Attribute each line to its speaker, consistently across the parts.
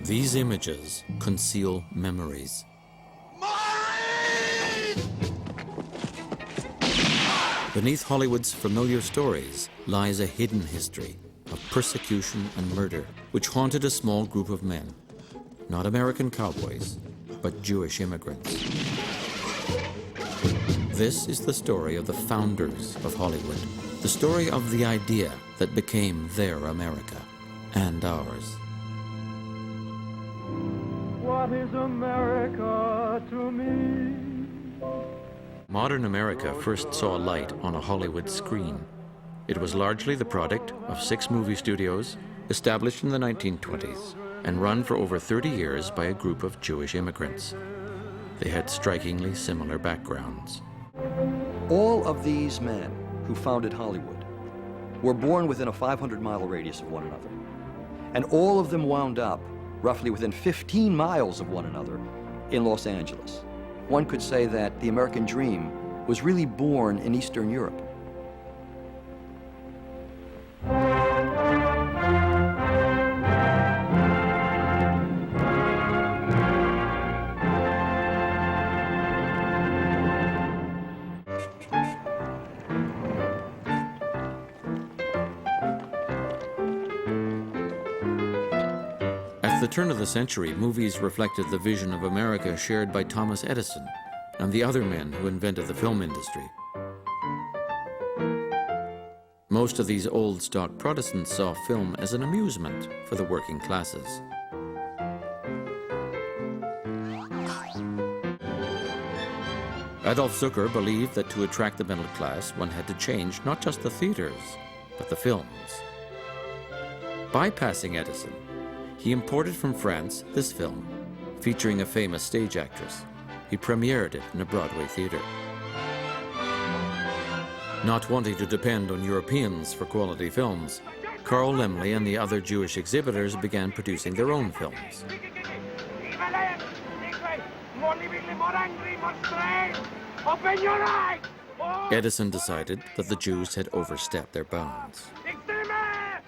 Speaker 1: These images conceal memories. Beneath Hollywood's familiar stories lies a hidden history of persecution and murder, which haunted a small group of men, not American cowboys, but Jewish immigrants. This is the story of the founders of Hollywood, the story of the idea that became their America and ours.
Speaker 2: What is America to me?
Speaker 1: Modern America first saw light on a Hollywood screen. It was largely the product of 6 movie studios established in the 1920s and run for over 30 years by a group of Jewish immigrants. They had strikingly similar backgrounds.
Speaker 3: All of these men who founded Hollywood were born within a 500-mile radius of one another. And all of them wound up roughly within 15 miles of one another in Los Angeles. One could say that the American dream was really born in Eastern Europe.
Speaker 1: At the turn of the century, movies reflected the vision of America shared by Thomas Edison and the other men who invented the film industry. Most of these old stock Protestants saw film as an amusement for the working classes. Adolf Zucker believed that to attract the middle class, one had to change not just the theaters, but the films. Bypassing Edison, he imported from France this film, featuring a famous stage actress. He premiered it in a Broadway theater. Not wanting to depend on Europeans for quality films, Carl Laemmle and the other Jewish exhibitors began producing their own films. Edison decided that the Jews had overstepped their bounds.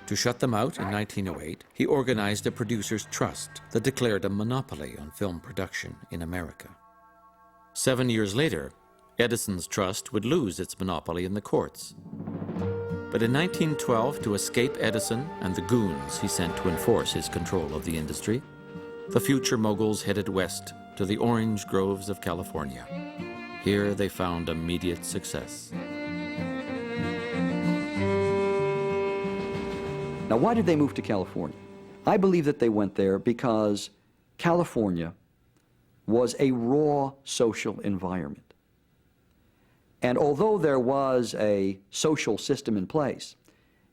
Speaker 1: To shut them out in 1908, he organized a producers' trust that declared a monopoly on film production in America. 7 years later, Edison's trust would lose its monopoly in the courts. But in 1912, to escape Edison and the goons he sent to enforce his control of the industry, the future moguls headed west to the orange groves of California. Here they found immediate success.
Speaker 3: Now, why did they move to California? I believe that they went there because California was a raw social environment. And although there was a social system in place,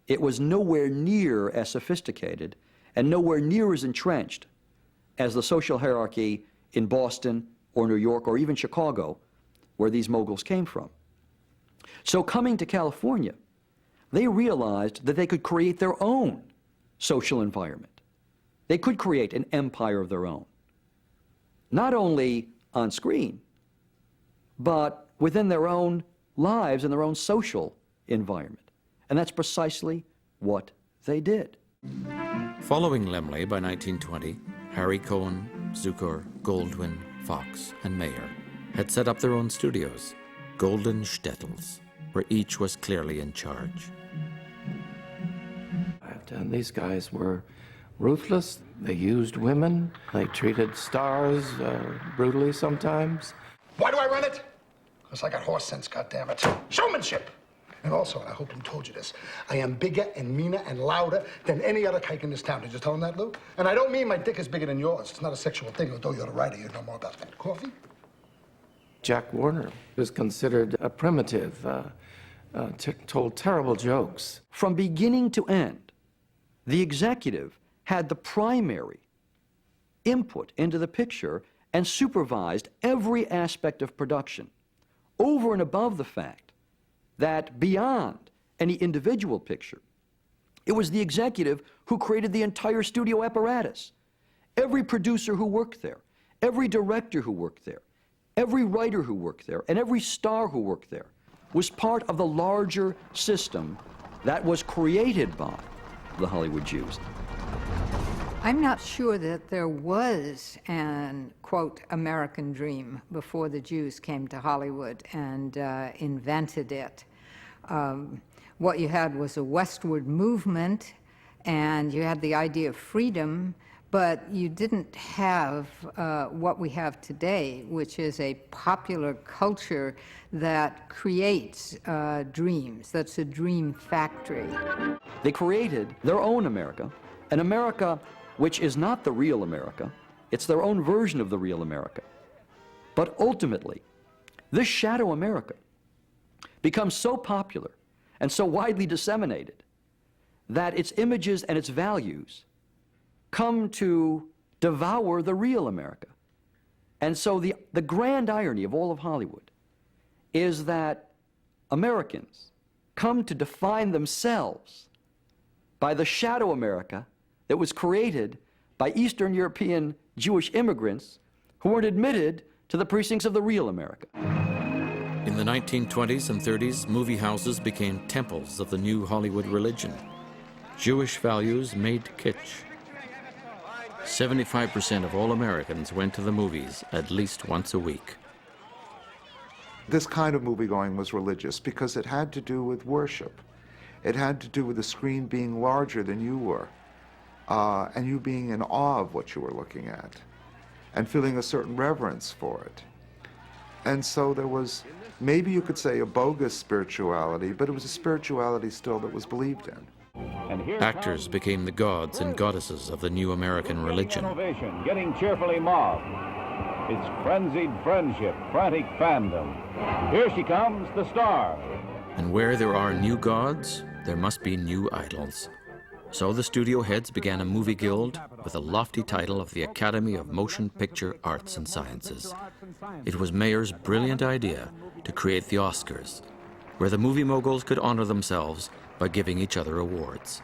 Speaker 3: it was nowhere near as sophisticated and nowhere near as entrenched as the social hierarchy in Boston or New York or even Chicago, where these moguls came from. So coming to California, they realized that they could create their own social environment. They could create an empire of their own, not only on screen, but within their own lives and their own social environment. And that's precisely what they did.
Speaker 1: Following Laemmle by 1920, Harry Cohen, Zucker, Goldwyn, Fox, and Mayer had set up their own studios, Golden Shtetls, where each was clearly in charge.
Speaker 4: And these guys were ruthless. They used women. They treated stars brutally sometimes.
Speaker 5: Why do I run it? Because I got horse sense, goddammit. Showmanship! And also, and I hope Lou told you this, I am bigger and meaner and louder than any other kike in this town. Did you tell him that, Lou? And I don't mean my dick is bigger than yours. It's not a sexual thing, although you're the writer, you know more about that. Coffee?
Speaker 4: Jack Warner was considered a primitive, told terrible jokes.
Speaker 3: From beginning to end, the executive had the primary input into the picture and supervised every aspect of production, over and above the fact that beyond any individual picture, it was the executive who created the entire studio apparatus. Every producer who worked there, every director who worked there, every writer who worked there, and every star who worked there was part of the larger system that was created by the Hollywood Jews.
Speaker 6: I'm not sure that there was an, quote, American dream before the Jews came to Hollywood and invented it. What you had was a westward movement, and you had the idea of freedom, but you didn't have what we have today, which is a popular culture that creates dreams. That's a dream factory.
Speaker 3: They created their own America, an America which is not the real America. It's their own version of the real America. But ultimately, this shadow America becomes so popular and so widely disseminated that its images and its values come to devour the real America. And so the grand irony of all of Hollywood is that Americans come to define themselves by the shadow America that was created by Eastern European Jewish immigrants who weren't admitted to the precincts of the real America.
Speaker 1: In the 1920s and 30s, movie houses became temples of the new Hollywood religion. Jewish values made kitsch. 75% of all Americans went to the movies at least once a week.
Speaker 7: This kind of movie-going was religious because it had to do with worship. It had to do with the screen being larger than you were, and you being in awe of what you were looking at, and feeling a certain reverence for it. And so there was, maybe you could say, a bogus spirituality, but it was a spirituality still that was believed in.
Speaker 1: Actors became the gods and goddesses of the new American religion.
Speaker 8: Innovation, getting cheerfully mobbed. It's frenzied friendship, frantic fandom. Here she comes, the star.
Speaker 1: And where there are new gods, there must be new idols. So the studio heads began a movie guild with a lofty title of the Academy of Motion Picture Arts and Sciences. It was Mayer's brilliant idea to create the Oscars, where the movie moguls could honor themselves by giving each other awards.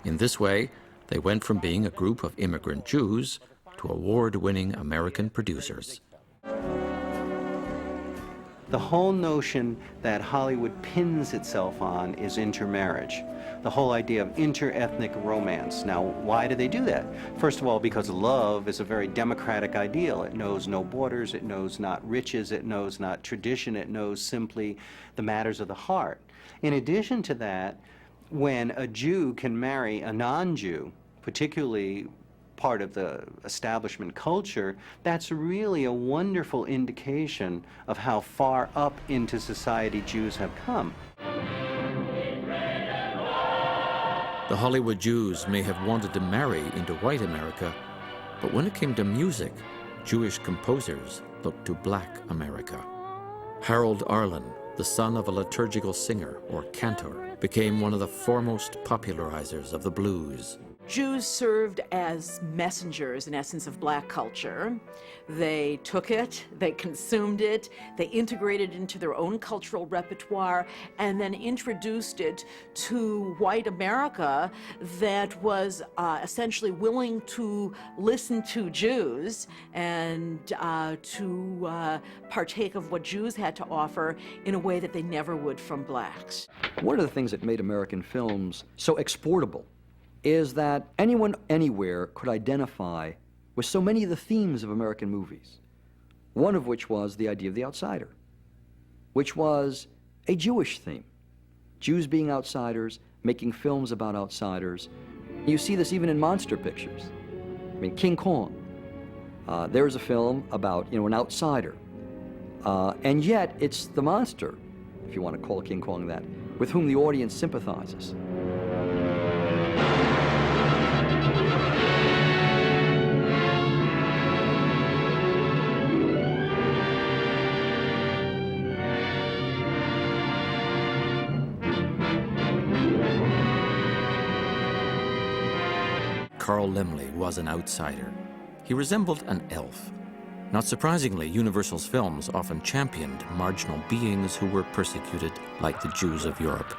Speaker 1: In this way, they went from being a group of immigrant Jews to award-winning American producers.
Speaker 9: The whole notion that Hollywood pins itself on is intermarriage. The whole idea of inter-ethnic romance. Now, why do they do that? First of all, because love is a very democratic ideal. It knows no borders, it knows not riches, it knows not tradition, it knows simply the matters of the heart. In addition to that, when a Jew can marry a non-Jew, particularly part of the establishment culture, that's really a wonderful indication of how far up into society Jews have come.
Speaker 1: The Hollywood Jews may have wanted to marry into white America, but when it came to music, Jewish composers looked to black America. Harold Arlen, the son of a liturgical singer or cantor, became one of the foremost popularizers of the blues.
Speaker 10: Jews served as messengers, in essence, of black culture. They took it, they consumed it, they integrated it into their own cultural repertoire, and then introduced it to white America that was essentially willing to listen to Jews and to partake of what Jews had to offer in a way that they never would from blacks.
Speaker 3: One of the things that made American films so exportable is that anyone, anywhere could identify with so many of the themes of American movies, one of which was the idea of the outsider, which was a Jewish theme. Jews being outsiders, making films about outsiders. You see this even in monster pictures. I mean, King Kong. There's a film about, an outsider. And yet, it's the monster, if you want to call King Kong that, with whom the audience sympathizes.
Speaker 1: Carl Laemmle was an outsider. He resembled an elf. Not surprisingly, Universal's films often championed marginal beings who were persecuted like the Jews of Europe.